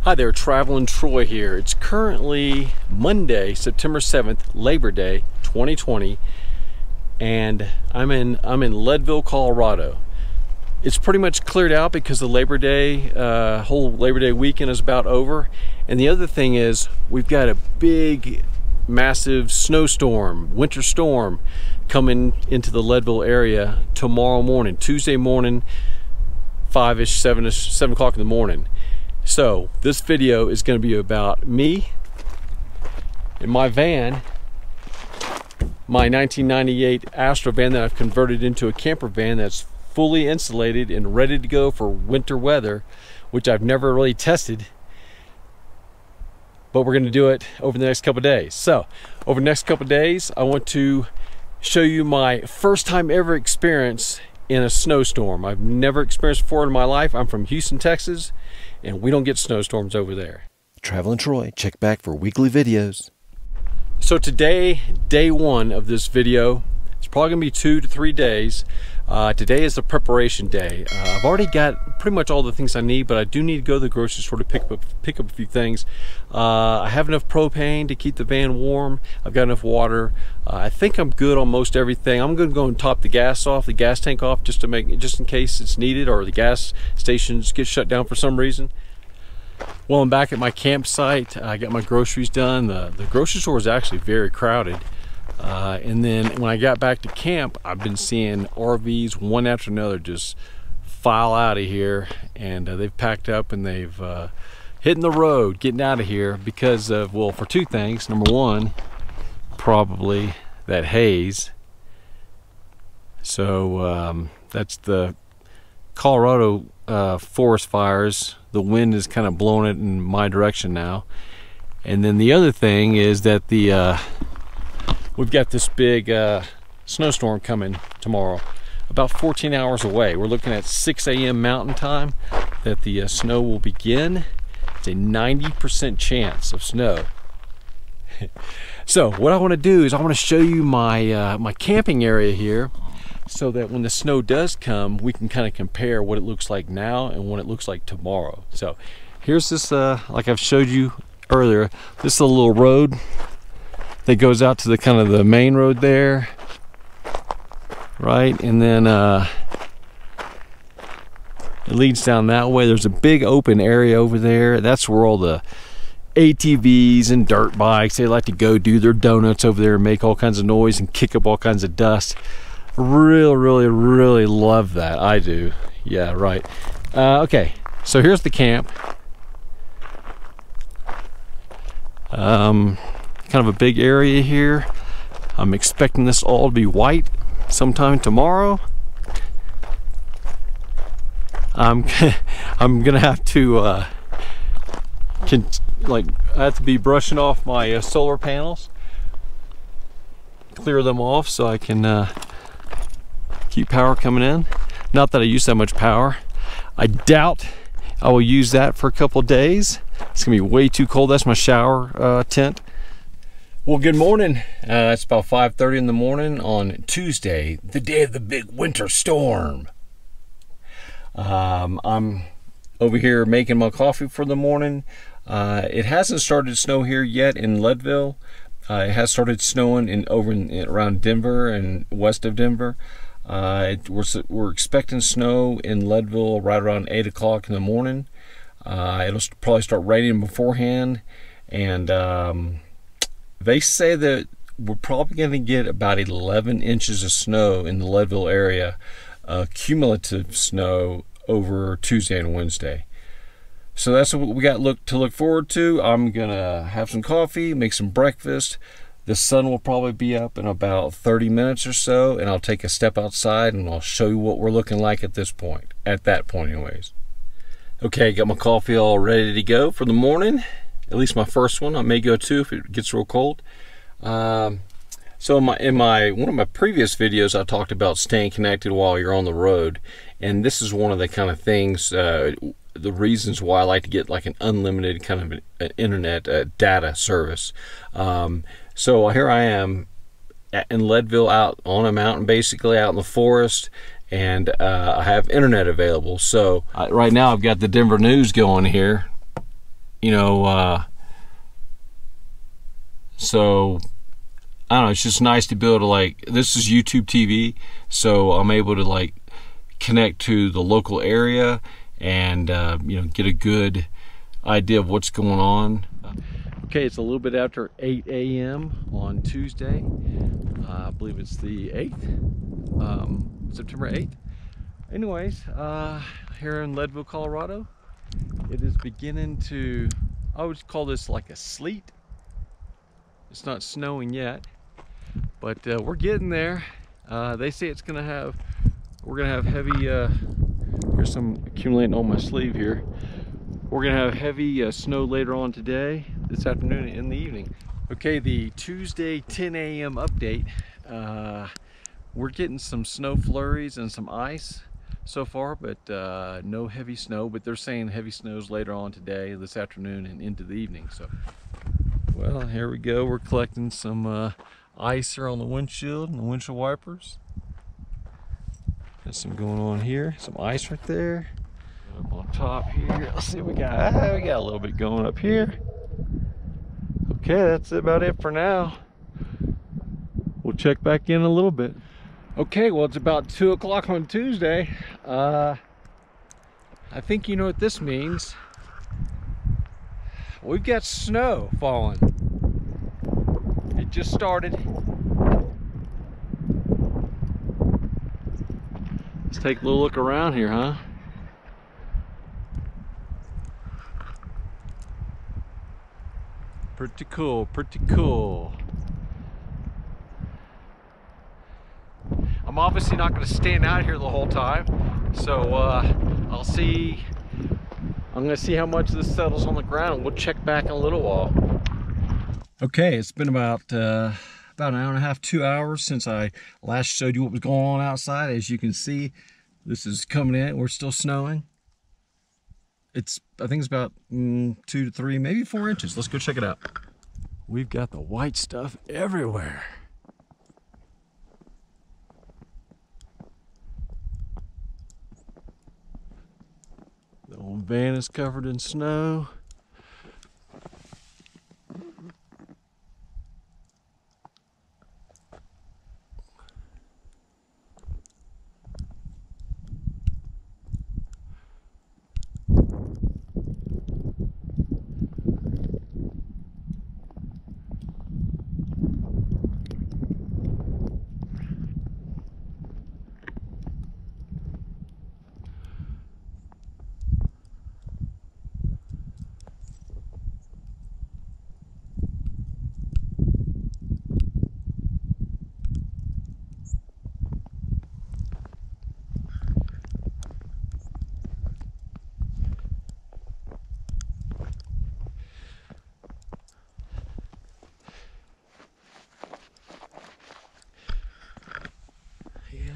Hi there, Traveling Troy here. It's currently Monday, September 7th, Labor Day 2020, and I'm in Leadville, Colorado. It's pretty much cleared out because the Labor Day, whole Labor Day weekend is about over. And the other thing is we've got a big, massive snowstorm, winter storm coming into the Leadville area tomorrow morning, Tuesday morning, 5-ish, 7-ish, 7 o'clock in the morning. So this video is going to be about me in my van, my 1998 Astro van that I've converted into a camper van that's fully insulated and ready to go for winter weather, which I've never really tested, but we're going to do it over the next couple of days. So over the next couple of days, I want to show you my first time ever experience in a snowstorm. I've never experienced before in my life. I'm from Houston, Texas, and we don't get snowstorms over there. Traveling Troy, check back for weekly videos. So today, day one of this video, it's probably gonna be 2 to 3 days. Today is the preparation day. I've already got pretty much all the things I need, but I do need to go to the grocery store to pick up a few things. I have enough propane to keep the van warm. I've got enough water. I think I'm good on most everything. I'm gonna go and top the gas tank off, just in case it's needed or the gas stations get shut down for some reason. Well, I'm back at my campsite. I got my groceries done. The grocery store is actually very crowded. And then when I got back to camp, I've been seeing RVs one after another just file out of here, and they've packed up and they've hitting the road, getting out of here because of, well, for two things. Number one, probably that haze. So that's the Colorado forest fires. The wind is kind of blowing it in my direction now. And then the other thing is that we've got this big snowstorm coming tomorrow, about 14 hours away. We're looking at 6 a.m. Mountain Time that the snow will begin. It's a 90% chance of snow. So what I want to do is I want to show you my my camping area here, so that when the snow does come, we can kind of compare what it looks like now and what it looks like tomorrow. So here's this, like I've showed you earlier, this is a little road that goes out to the kind of the main road there, right? And then it leads down that way. There's a big open area over there. That's where all the ATVs and dirt bikes, they like to go do their donuts over there and make all kinds of noise and kick up all kinds of dust. Really love that. I do. Yeah, right. Okay, so here's the camp. Kind of a big area here. I'm expecting this all to be white sometime tomorrow. I'm gonna have to I have to be brushing off my solar panels, clear them off so I can keep power coming in. Not that I use that much power. I doubt I will use that for a couple days. It's gonna be way too cold. That's my shower tent. Well, good morning. It's about 5:30 in the morning on Tuesday, the day of the big winter storm. I'm over here making my coffee for the morning. It hasn't started to snow here yet in Leadville. It has started snowing around Denver and west of Denver. We're expecting snow in Leadville right around 8 o'clock in the morning. It'll probably start raining beforehand, and they say that we're probably going to get about 11 inches of snow in the Leadville area, cumulative snow over Tuesday and Wednesday. So that's what we got to look forward to. I'm gonna have some coffee, make some breakfast. The sun will probably be up in about 30 minutes or so, and I'll take a step outside and I'll show you what we're looking like at that point anyways. Okay, got my coffee all ready to go for the morning, at least my first one. I may go two if it gets real cold. So in one of my previous videos, I talked about staying connected while you're on the road, and this is one of the kind of things, the reasons why I like to get like an unlimited kind of an internet data service. So here I am in Leadville, out on a mountain, basically out in the forest, and I have internet available. So right now I've got the Denver news going here. you know, so I don't know, it's just nice to be able to, like, this is YouTube TV, so I'm able to like connect to the local area and you know, get a good idea of what's going on. Okay, it's a little bit after 8 a.m. on Tuesday. I believe it's the 8th, September 8th. Anyways, here in Leadville, Colorado, it is beginning to, I would call this like a sleet. It's not snowing yet, but we're getting there. They say it's gonna have, we're gonna have heavy, here's some accumulating on my sleeve here. We're gonna have heavy snow later on today, this afternoon, and in the evening. Okay, the Tuesday 10 a.m. update. We're getting some snow flurries and some ice so far, but no heavy snow. But they're saying heavy snows later on today, this afternoon, and into the evening. So, well, here we go. We're collecting some ice here on the windshield and the windshield wipers. There's some going on here. Some ice right there. Up on top here. Let's see what we got. We got a little bit going up here. Okay, that's about it for now. We'll check back in a little bit. Okay, well, it's about 2 o'clock on Tuesday. I think you know what this means. We've got snow falling. It just started. Let's take a little look around here, huh? Pretty cool, pretty cool. I'm obviously not going to stand out here the whole time, so I'll see. I'm going to see how much this settles on the ground. We'll check back in a little while. Okay, it's been about an hour and a half, 2 hours since I last showed you what was going on outside. As you can see, this is coming in. We're still snowing. I think it's about 2 to 3, maybe 4 inches. Let's go check it out. We've got the white stuff everywhere. The old van is covered in snow.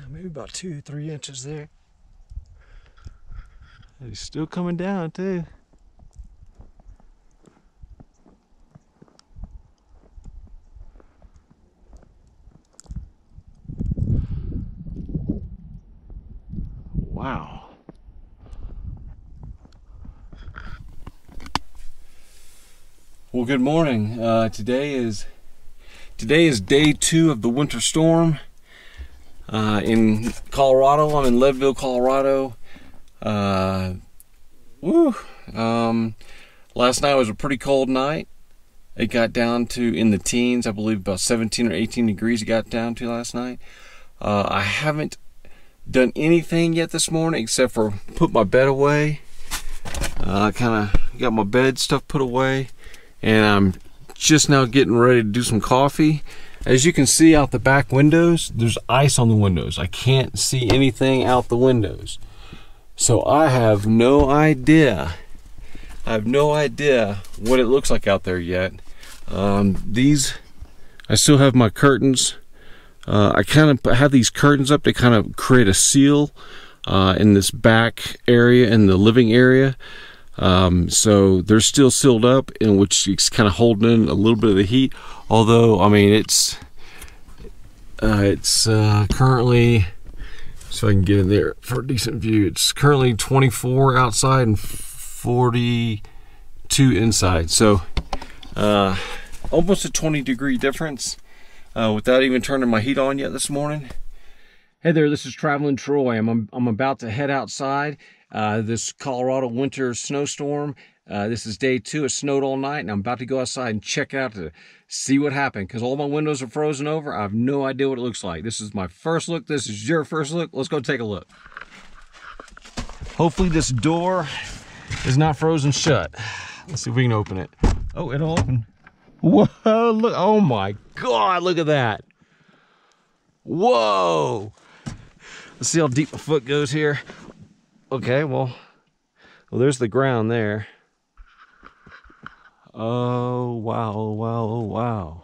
Maybe about 2 or 3 inches there. It's still coming down too. Wow. Well, good morning. Today is day 2 of the winter storm. In Colorado. I'm in Leadville, Colorado. Last night was a pretty cold night. It got down to in the teens, I believe about 17 or 18 degrees it got down to last night. I haven't done anything yet this morning except for put my bed away. I kind of got my bed stuff put away, and I'm just now getting ready to do some coffee. As you can see out the back windows, there's ice on the windows. I can't see anything out the windows. So I have no idea. I have no idea what it looks like out there yet. I still have my curtains. I kind of have these curtains up to kind of create a seal in this back area, in the living area. So they're still sealed up, in which it's kind of holding in a little bit of the heat. Although, I mean, it's currently, so I can get in there for a decent view. It's currently 24 outside and 42 to inside. So almost a 20-degree difference without even turning my heat on yet this morning. Hey there, this is Traveling Troy. I'm about to head outside this Colorado winter snowstorm. This is day 2. It snowed all night, and I'm about to go outside and check out to see what happened, because all my windows are frozen over. I have no idea what it looks like. This is my first look. This is your first look. Let's go take a look. Hopefully this door is not frozen shut. Let's see if we can open it. Oh, it'll open. Whoa, look. Oh my God, look at that. Whoa. Let's see how deep my foot goes here. Okay, well, there's the ground there. Oh, wow, oh, wow, oh, wow.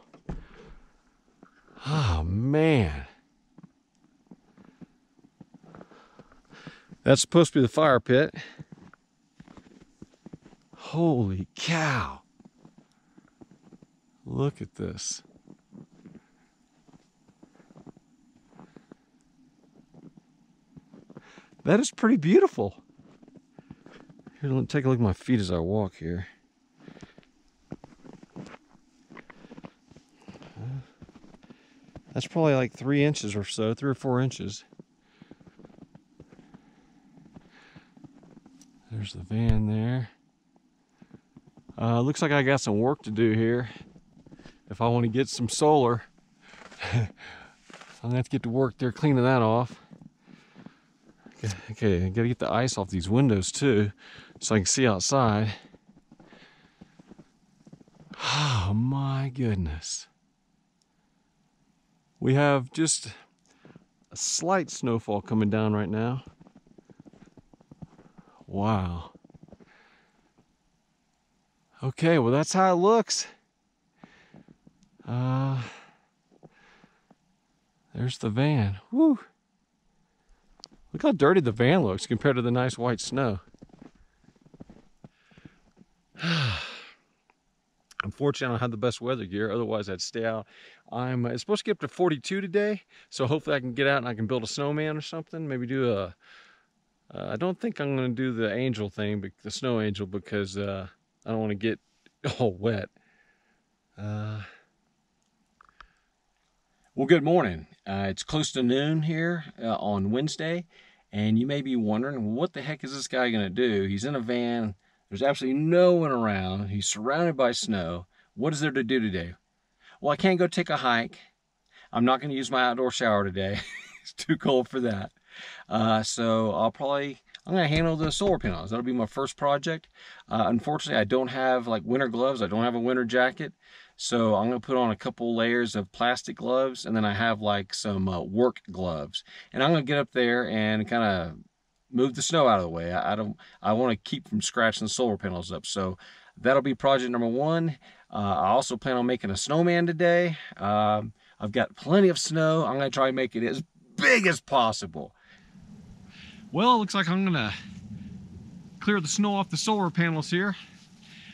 Oh, man. That's supposed to be the fire pit. Holy cow. Look at this. That is pretty beautiful. Here, let me take a look at my feet as I walk here. That's probably like 3 inches or so, 3 or 4 inches. There's the van there. Looks like I got some work to do here. If I want to get some solar, I'm gonna have to get to work there cleaning that off. Okay, I gotta get the ice off these windows too, so I can see outside. Oh my goodness. We have just a slight snowfall coming down right now. Wow. Okay, well that's how it looks. There's the van. Woo. Look how dirty the van looks compared to the nice white snow. Unfortunately, I don't have the best weather gear. Otherwise, I'd stay out. It's supposed to get up to 42 today, so hopefully I can get out and I can build a snowman or something. Maybe do a... I don't think I'm going to do the angel thing, but the snow angel, because I don't want to get all wet. Well, good morning. It's close to noon here on Wednesday, and you may be wondering, what the heck is this guy going to do? He's in a van. There's absolutely no one around. He's surrounded by snow. What is there to do today? Well, I can't go take a hike. I'm not going to use my outdoor shower today. It's too cold for that. So I'm going to handle the solar panels. That'll be my first project. Unfortunately, I don't have like winter gloves. I don't have a winter jacket. So I'm going to put on a couple layers of plastic gloves, and then I have like some work gloves. And I'm going to get up there and kind of move the snow out of the way. I want to keep from scratching the solar panels up. So that'll be project number 1. I also plan on making a snowman today. I've got plenty of snow. I'm going to try to make it as big as possible. Well, it looks like I'm going to clear the snow off the solar panels here.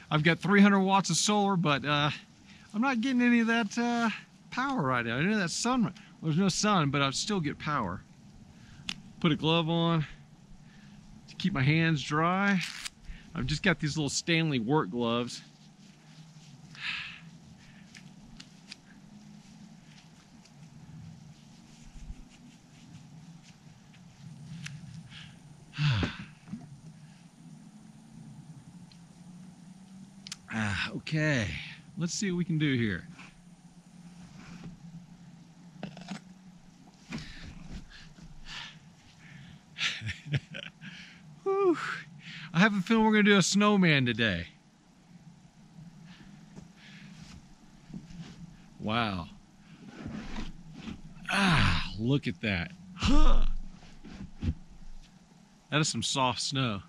I've got 300 watts of solar, but I'm not getting any of that power right now. Any of that sun. Well, there's no sun, but I'll still get power. Put a glove on to keep my hands dry. I've just got these little Stanley work gloves. Okay, let's see what we can do here. Whew. I have a feeling we're going to do a snowman today. Wow. Look at that. That is some soft snow.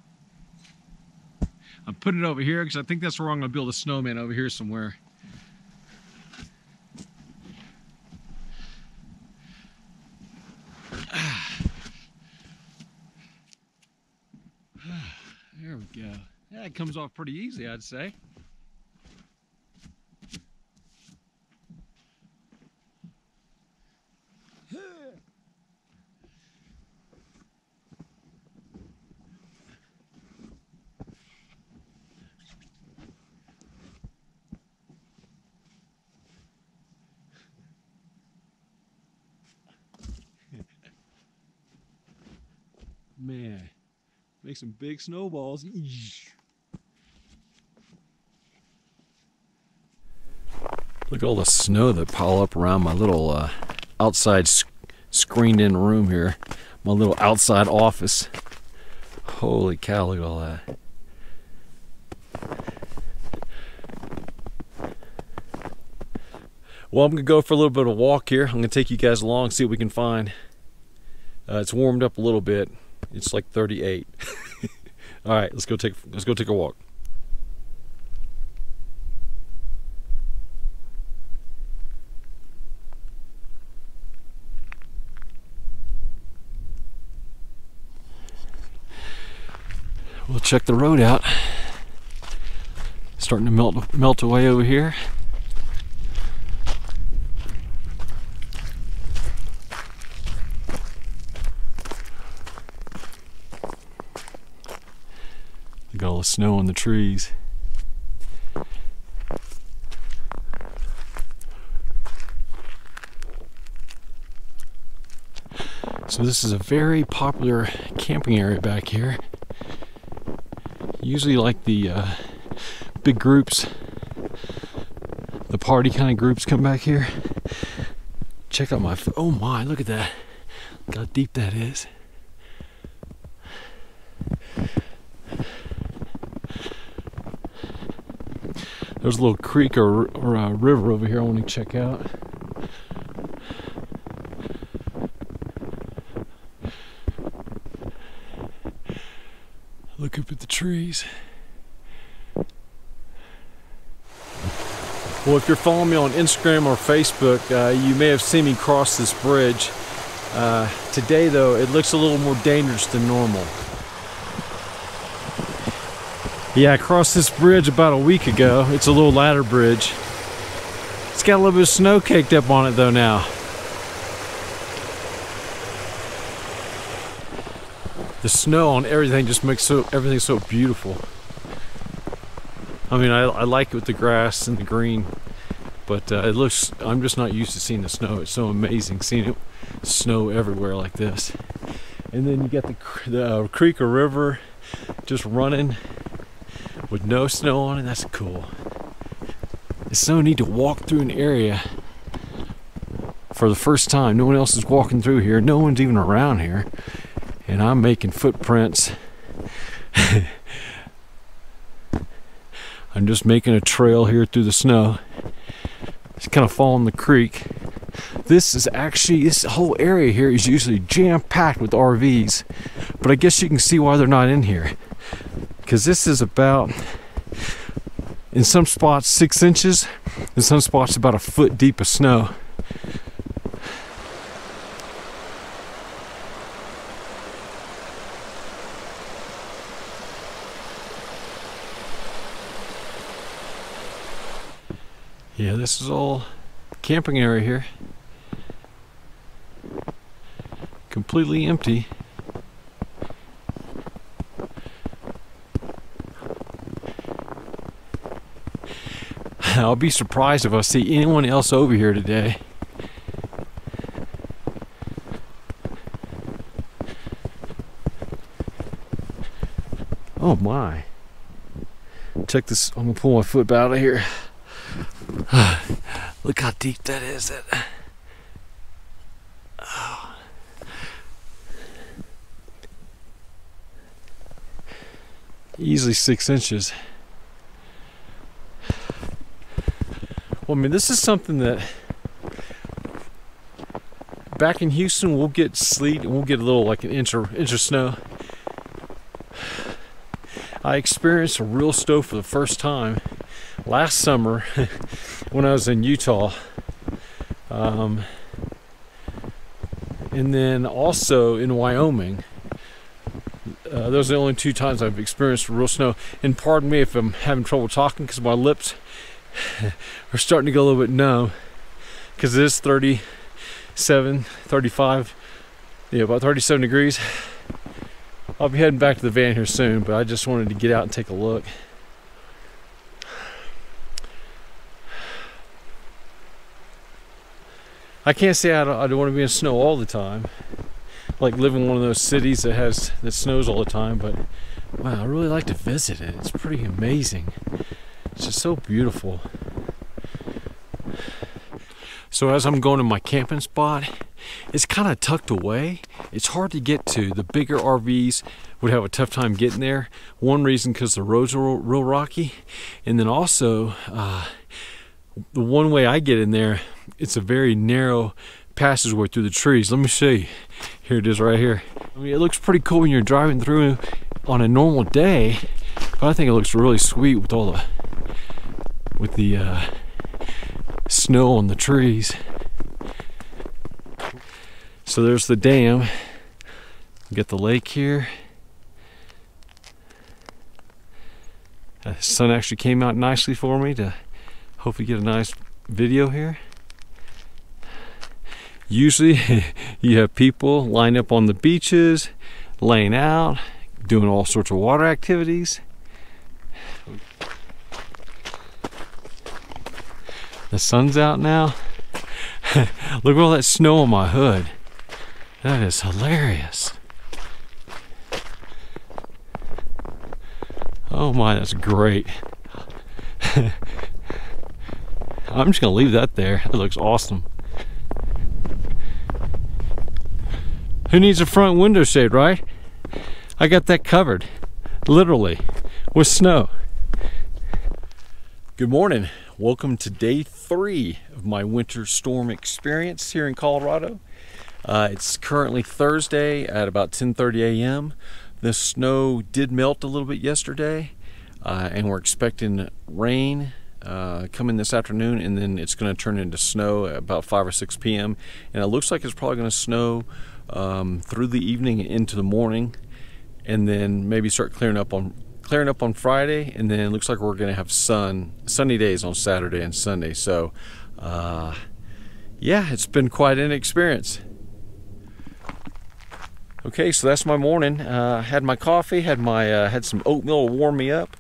I'm putting it over here because I think that's where I'm going to build a snowman, over here somewhere. There we go. Yeah, it comes off pretty easy, I'd say. Man, make some big snowballs. Look at all the snow that pile up around my little outside screened in room here. My little outside office. Holy cow, look at all that. Well, I'm going to go for a little bit of a walk here. I'm going to take you guys along, see what we can find. It's warmed up a little bit. It's like 38. All right, let's go take a walk. We'll check the road out. Starting to melt away over here. Look at all the snow on the trees. So this is a very popular camping area back here. Usually like the big groups, the party kind of groups come back here. Check out my, oh my, look at that. Look how deep that is. There's a little creek or a river over here I want to check out. Look up at the trees. Well, if you're following me on Instagram or Facebook, you may have seen me cross this bridge. Today, though, it looks a little more dangerous than normal. Yeah, I crossed this bridge about a week ago. It's a little ladder bridge. It's got a little bit of snow caked up on it, though, now. The snow on everything just makes everything so beautiful. I mean, I like it with the grass and the green, but it looks, I'm just not used to seeing the snow. It's so amazing seeing it snow everywhere like this. And then you got the creek or river just running with no snow on it. That's cool. It's so neat to walk through an area for the first time. No one else is walking through here. No one's even around here. And I'm making footprints. I'm just making a trail here through the snow. Just kind of following the creek. This whole area here is usually jam-packed with RVs. But I guess you can see why they're not in here. Because this is about, in some spots 6 inches, in some spots about a foot deep of snow. Yeah, this is all camping area here. Completely empty. I'll be surprised if I see anyone else over here today. Oh my. Check this, I'm gonna pull my foot out of here. Look how deep that is. Oh. Easily 6 inches. Well, I mean, this is something that back in Houston we'll get sleet and we'll get a little like an inch of snow. I experienced a real snow for the first time last summer when I was in Utah, and then also in Wyoming. Those are the only 2 times I've experienced real snow. And pardon me if I'm having trouble talking because my lips are starting to go a little bit numb because it is 37, 35, yeah, about 37 degrees. I'll be heading back to the van here soon, but I just wanted to get out and take a look. I can't say I don't want to be in snow all the time, like live in one of those cities that snows all the time, but wow, I really like to visit it. It's pretty amazing. It's just so beautiful. So as I'm going to my camping spot, it's kind of tucked away. It's hard to get to. The bigger RVs would have a tough time getting there. One reason because the roads are real rocky, and then also the one way I get in there, it's a very narrow passageway through the trees. Let me show you. Here it is right here. I mean, it looks pretty cool when you're driving through on a normal day, but I think it looks really sweet with all the snow on the trees. So there's the dam. Get the lake here. The sun actually came out nicely for me to hopefully get a nice video here. Usually you have people lined up on the beaches, laying out, doing all sorts of water activities. The sun's out now. Look at all that snow on my hood. That is hilarious. Oh my, that's great. I'm just gonna leave that there. It looks awesome. Who needs a front window shade, right? I got that covered, literally, with snow. Good morning. Welcome to day 3 of my winter storm experience here in Colorado. It's currently Thursday at about 10:30 a.m. The snow did melt a little bit yesterday, and we're expecting rain coming this afternoon, and then it's going to turn into snow at about 5 or 6 p.m. And it looks like it's probably going to snow through the evening and into the morning, and then maybe start clearing up on Friday, and then it looks like we're going to have sunny days on Saturday and Sunday. So yeah, it's been quite an experience. Okay, so that's my morning. Had my coffee, had some oatmeal to warm me up.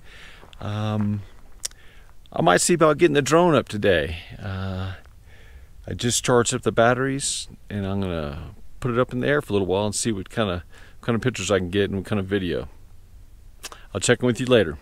I might see about getting the drone up today. I just charged up the batteries, and I'm gonna put it up in the air for a little while and see what kind of pictures I can get and what kind of video. I'll check in with you later.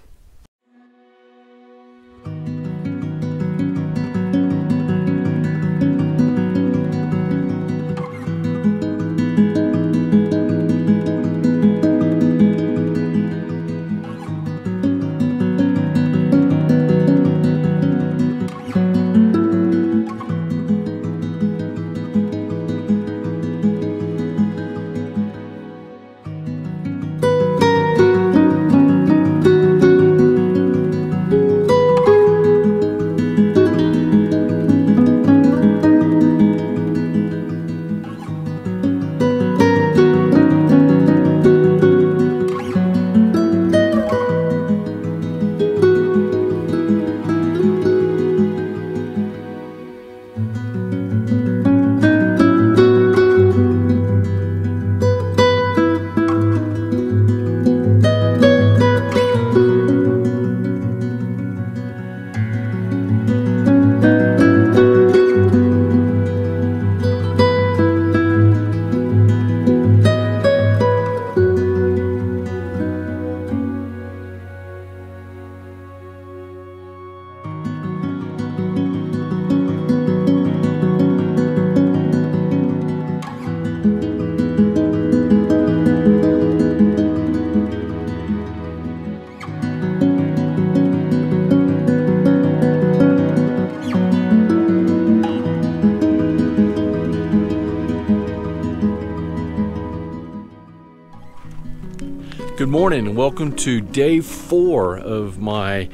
Good morning and welcome to day 4 of my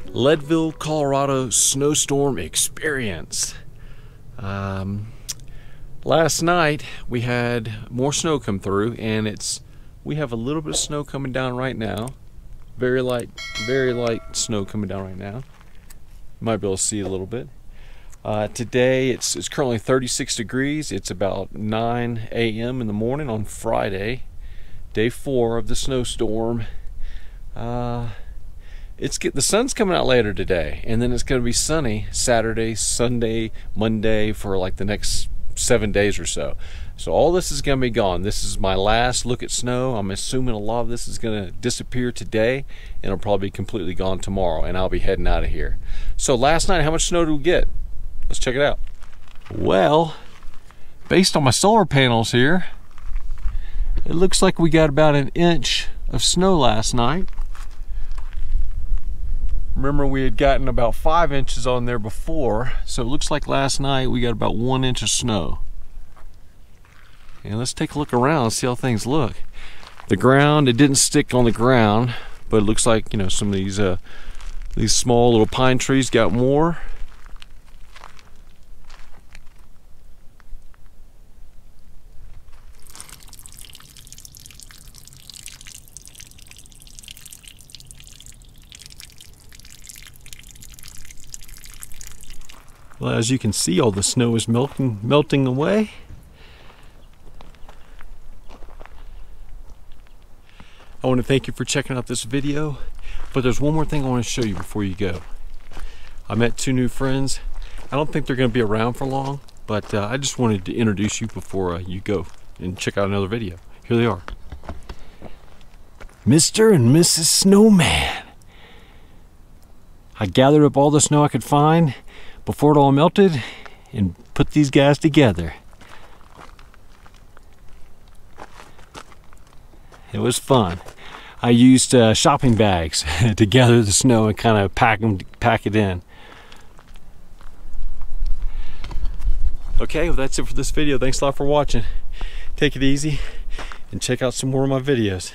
Leadville, Colorado snowstorm experience. Last night we had more snow come through, and we have a little bit of snow coming down right now. Very light snow coming down right now. You might be able to see a little bit. Today it's currently 36 degrees. It's about 9 a.m. in the morning on Friday. Day 4 of the snowstorm. The sun's coming out later today, and then it's going to be sunny Saturday, Sunday, Monday for like the next 7 days or so. So all this is going to be gone. This is my last look at snow. I'm assuming a lot of this is going to disappear today, and it'll probably be completely gone tomorrow, and I'll be heading out of here. So last night, how much snow did we get? Let's check it out. Well, based on my solar panels here, it looks like we got about 1 inch of snow last night. Remember, we had gotten about 5 inches on there before, so it looks like last night we got about 1 inch of snow. And let's take a look around and see how things look. The ground, it didn't stick on the ground, but it looks like, you know, some of these small little pine trees got more. Well, as you can see, all the snow is melting away. I want to thank you for checking out this video, but there's one more thing I want to show you before you go. I met 2 new friends. I don't think they're going to be around for long, but I just wanted to introduce you before you go and check out another video. Here they are. Mr. and Mrs. Snowman. I gathered up all the snow I could find before it all melted and put these guys together. It was fun. I used shopping bags to gather the snow and kind of pack it in. Okay, well, that's it for this video. Thanks a lot for watching. Take it easy and check out some more of my videos.